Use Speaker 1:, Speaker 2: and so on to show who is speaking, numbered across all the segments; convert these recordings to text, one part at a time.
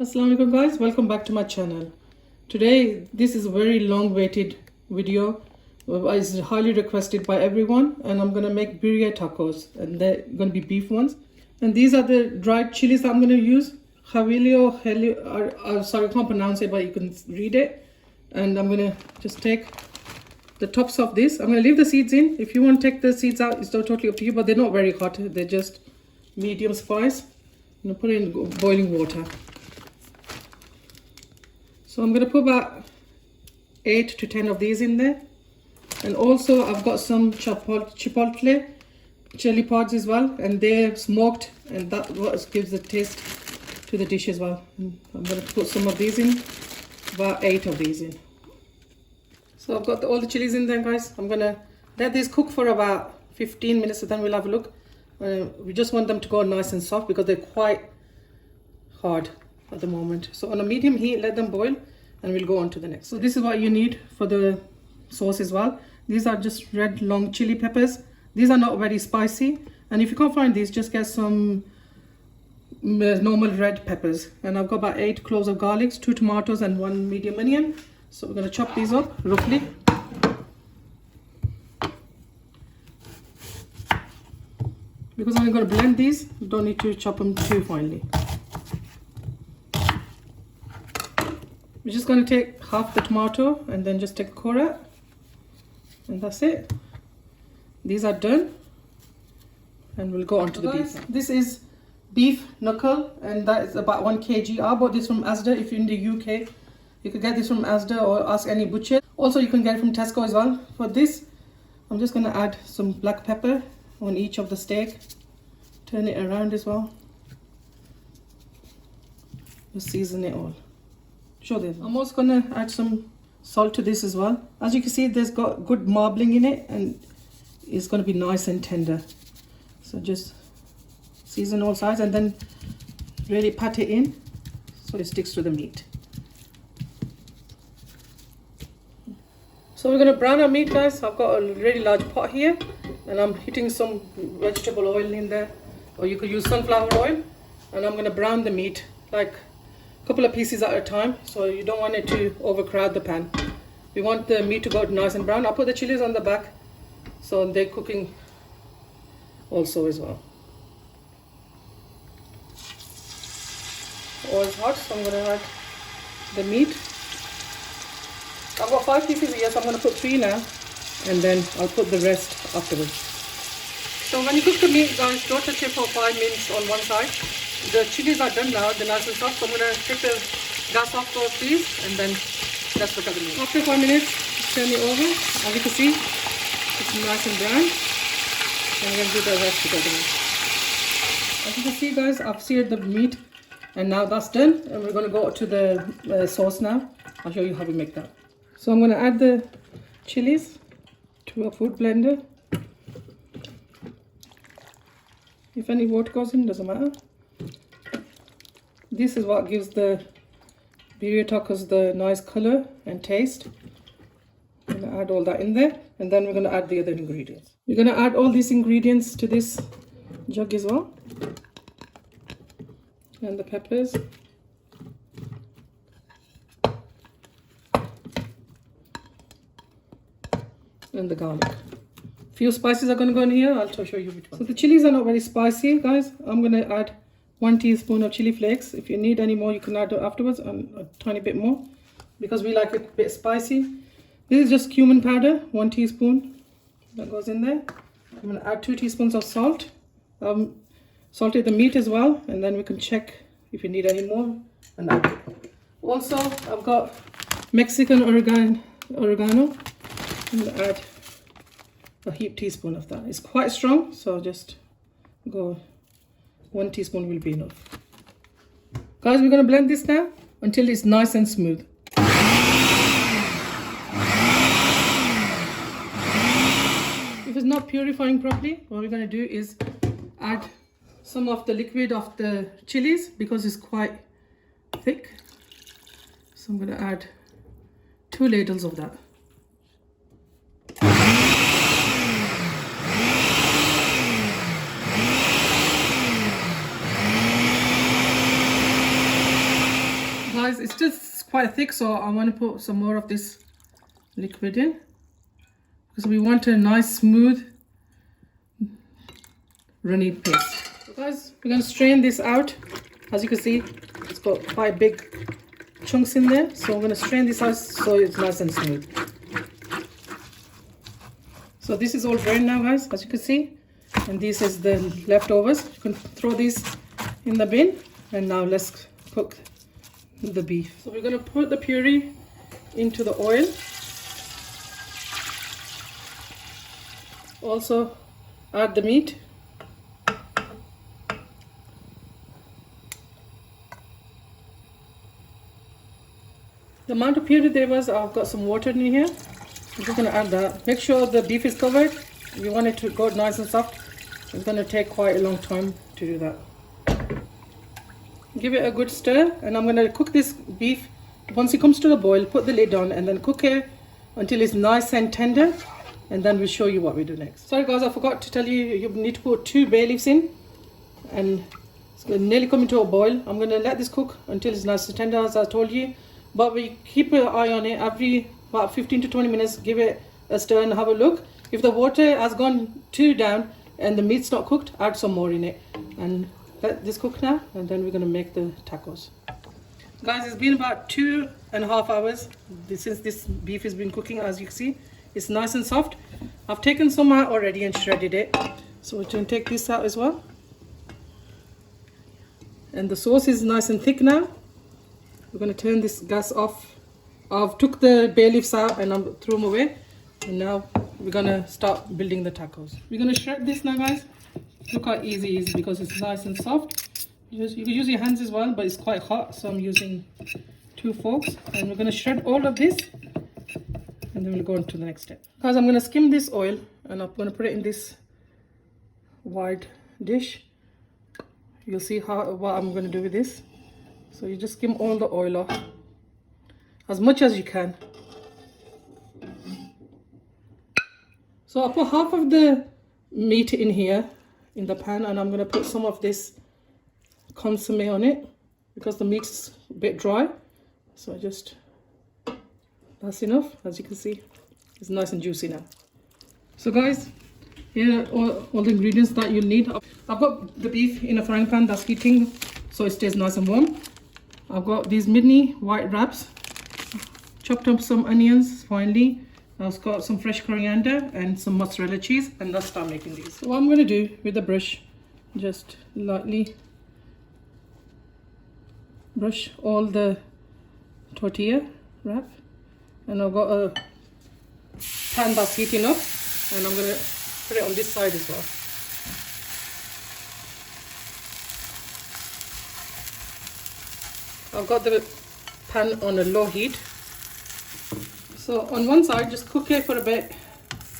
Speaker 1: Assalamu alaikum guys, welcome back to my channel. Today this is a very long waited video. It's highly requested by everyone, and I'm gonna make birriatacos, and they're gonna be beef ones. And these are the dried chilies that I'm gonna use. Sorry, I can't pronounce it, but you can read it. And I'm gonna just take the tops of this. I'm gonna leave the seeds in. If you want to take the seeds out, it's totally up to you, but they're not very hot. They're just medium spice. I'm gonna put it in boiling water. So I'm going to put about 8 to 10 of these in there. And also I've got some chipotle chili pods as well, and they're smoked, and that what gives the taste to the dish as well. And I'm going to put some of these in, about 8 of these in. So I've got all the chilies in there, guys. I'm going to let these cook for about 15 minutes, and then we'll have a look. We just want them to go nice and soft because they're quite hard at the moment. So on a medium heat, let them boil, and we'll go on to the next. So this is what you need for the sauce as well. These are just red long chili peppers. These are not very spicy, and if you can't find these, just get some normal red peppers. And I've got about 8 cloves of garlic, 2 tomatoes and 1 medium onion. So we're going to chop these up roughly. Because I'm going to blend these, you don't need to chop them too finely. We're just going to take half the tomato and then just take a core out, and that's it. These are done, and we'll go on to the beef. This is beef knuckle, and that is about 1 kg. I bought this from Asda. If you're in the UK, you could get this from Asda or ask any butcher. Also, you can get it from Tesco as well. For this, I'm just going to add some black pepper on each of the steak. Turn it around as well. Just season it all. I'm also going to add some salt to this as well. As you can see, there's got good marbling in it, and it's going to be nice and tender. So just season all sides and then really pat it in so it sticks to the meat. So we're going to brown our meat, guys. I've got a really large pot here, and I'm heating some vegetable oil in there, or you could use sunflower oil. And I'm going to brown the meat like couple of pieces at a time, so you don't want it to overcrowd the pan. We want the meat to go nice and brown. I'll put the chilies on the back, so they're cooking also as well. Oil's hot, so I'm going to add the meat. I've got 5 pieces here, so I'm going to put 3 now, and then I'll put the rest afterwards. So when you cook the meat, guys, don't touch it for 5 minutes on one side. The chilies are done now, they're nice and soft, so I'm going to take the gas off for these, and then let's look at the meat. After 5 minutes, turn it over. As you can see, it's nice and brown. And we're going to do the rest together. As you can see, guys, I've seared the meat, and now that's done. And we're going to go to the sauce now. I'll show you how we make that. So I'm going to add the chilies to a food blender. If any water goes in, doesn't matter. This is what gives the birriatacos the nice color and taste. I'm going to add all that in there, and then we're going to add the other ingredients. We're going to add all these ingredients to this jug as well, and the peppers, and the garlic. Few spices are going to go in here. I'll show you which one. So the chilies are not very spicy, guys. I'm going to add 1 teaspoon of chili flakes. If you need any more, you can add it afterwards, and a tiny bit more, because we like it a bit spicy. This is just cumin powder, 1 teaspoon. That goes in there. I'm going to add 2 teaspoons of salt. Salted the meat as well, and then we can check if you need any more. And add it. Also, I've got Mexican oregano. I'm going to add a heaped teaspoon of that. It's quite strong, so just go 1 teaspoon will be enough. Guys, we're going to blend this now until it's nice and smooth. If it's not purifying properly, what we're going to do is add some of the liquid of the chilies, because it's quite thick. So I'm going to add 2 ladles of that. guys, it's just quite thick, so I want to put some more of this liquid in because we want a nice smooth runny paste. So guys, we're going to strain this out. As you can see, it's got quite big chunks in there, so we're going to strain this out so it's nice and smooth. So this is all drained now, guys, as you can see, and this is the leftovers. You can throw these in the bin, and now let's cook the beef. So we're going to put the puree into the oil. Also add the meat. The amount of puree there was, I've got some water in here. I'm just going to add that. Make sure the beef is covered. You want it to go nice and soft. It's going to take quite a long time to do that. Give it a good stir, and I'm going to cook this beef. Once it comes to the boil, put the lid on and then cook it until it's nice and tender, and then we'll show you what we do next. Sorry guys, I forgot to tell you, you need to put 2 bay leaves in, and it's going to nearly come into a boil. I'm going to let this cook until it's nice and tender, as I told you, but we keep an eye on it every about 15 to 20 minutes. Give it a stir and have a look. If the water has gone too down and the meat's not cooked, add some more in it, and let this cook now, and then we're going to make the tacos. Guys, it's been about 2.5 hours since this beef has been cooking. As you can see, it's nice and soft. I've taken some out already and shredded it, so we're going to take this out as well. And the sauce is nice and thick now. We're going to turn this gas off. I've took the bay leaves out and I threw them away, and now we're going to start building the tacos. We're going to shred this now, guys. Look how easy it is because it's nice and soft. You can use your hands as well, but it's quite hot, so I'm using 2 forks. And we're going to shred all of this, and then we'll go on to the next step. Guys, I'm going to skim this oil, and I'm going to put it in this wide dish. You'll see what I'm going to do with this. So you just skim all the oil off as much as you can. So I put half of the meat in here in the pan, and I'm going to put some of this consomme on it because the meat's a bit dry. So that's enough. As you can see, it's nice and juicy now. So guys, here are all the ingredients that you'll need. I've got the beef in a frying pan that's heating, so it stays nice and warm. I've got these mini white wraps, chopped up some onions finely. I've got some fresh coriander and some mozzarella cheese, and let's start making these. So what I'm going to do with the brush, just lightly brush all the tortilla wrap, and I've got a pan that's heating up, and I'm going to put it on this side as well. I've got the pan on a low heat. So on one side, just cook it for a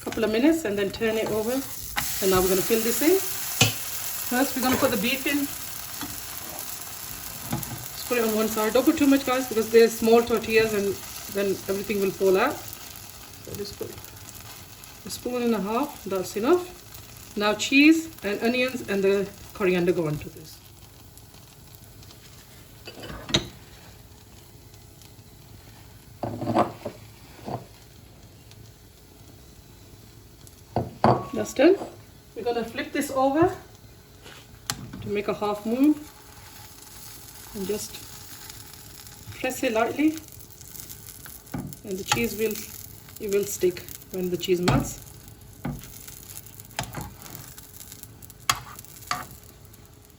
Speaker 1: couple of minutes, and then turn it over. And now we're going to fill this in. First, we're going to put the beef in. Just put it on one side. Don't put too much, guys, because they're small tortillas, and then everything will fall out. So just put a spoon and a half. That's enough. Now cheese and onions and the coriander go onto this. That's done. We're going to flip this over to make a half moon, and just press it lightly, and the cheese will stick when the cheese melts.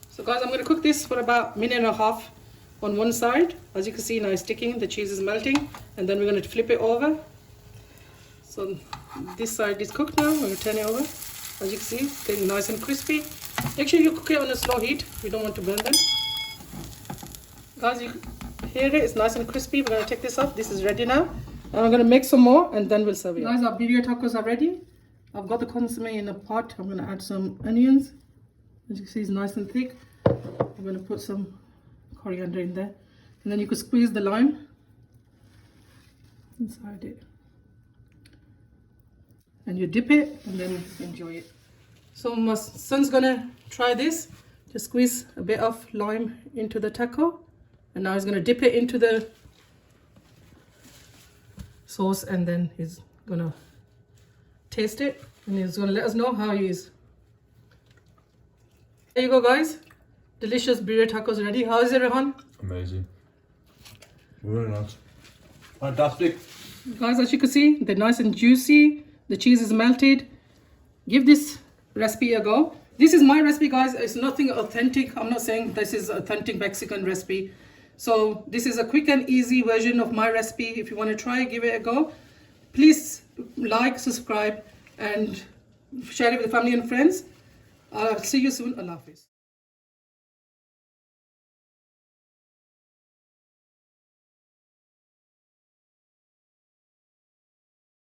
Speaker 1: So guys, I'm going to cook this for about 1.5 minutes on one side. As you can see, now it's sticking, the cheese is melting, and then we're going to flip it over. So this side is cooked now. I'm going to turn it over. As you can see, it's getting nice and crispy. Make sure you cook it on a slow heat. We don't want to burn them. Guys, you hear it? It's nice and crispy. We're going to take this off. This is ready now. And I'm going to make some more, and then we'll serve it. Guys, our birriatacos are ready. I've got the consomme in a pot. I'm going to add some onions. As you can see, it's nice and thick. I'm going to put some coriander in there. And then you could squeeze the lime inside it. And you dip it, and then enjoy it. So my son's gonna try this. Just squeeze a bit of lime into the taco, And now he's going to dip it into the sauce, and then he's going to taste it, and he's going to let us know how he is. There you go, guys. Delicious birria tacos ready. How is it, Rehan?
Speaker 2: Amazing. Really nice. Fantastic.
Speaker 1: Guys, as you can see, they're nice and juicy. The cheese is melted. Give this recipe a go. This is my recipe, guys. It's nothing authentic. I'm not saying this is authentic Mexican recipe. So this is a quick and easy version of my recipe. If you want to try it, give it a go. Please like, subscribe, and share it with family and friends. I'll see you soon. Allah Hafiz.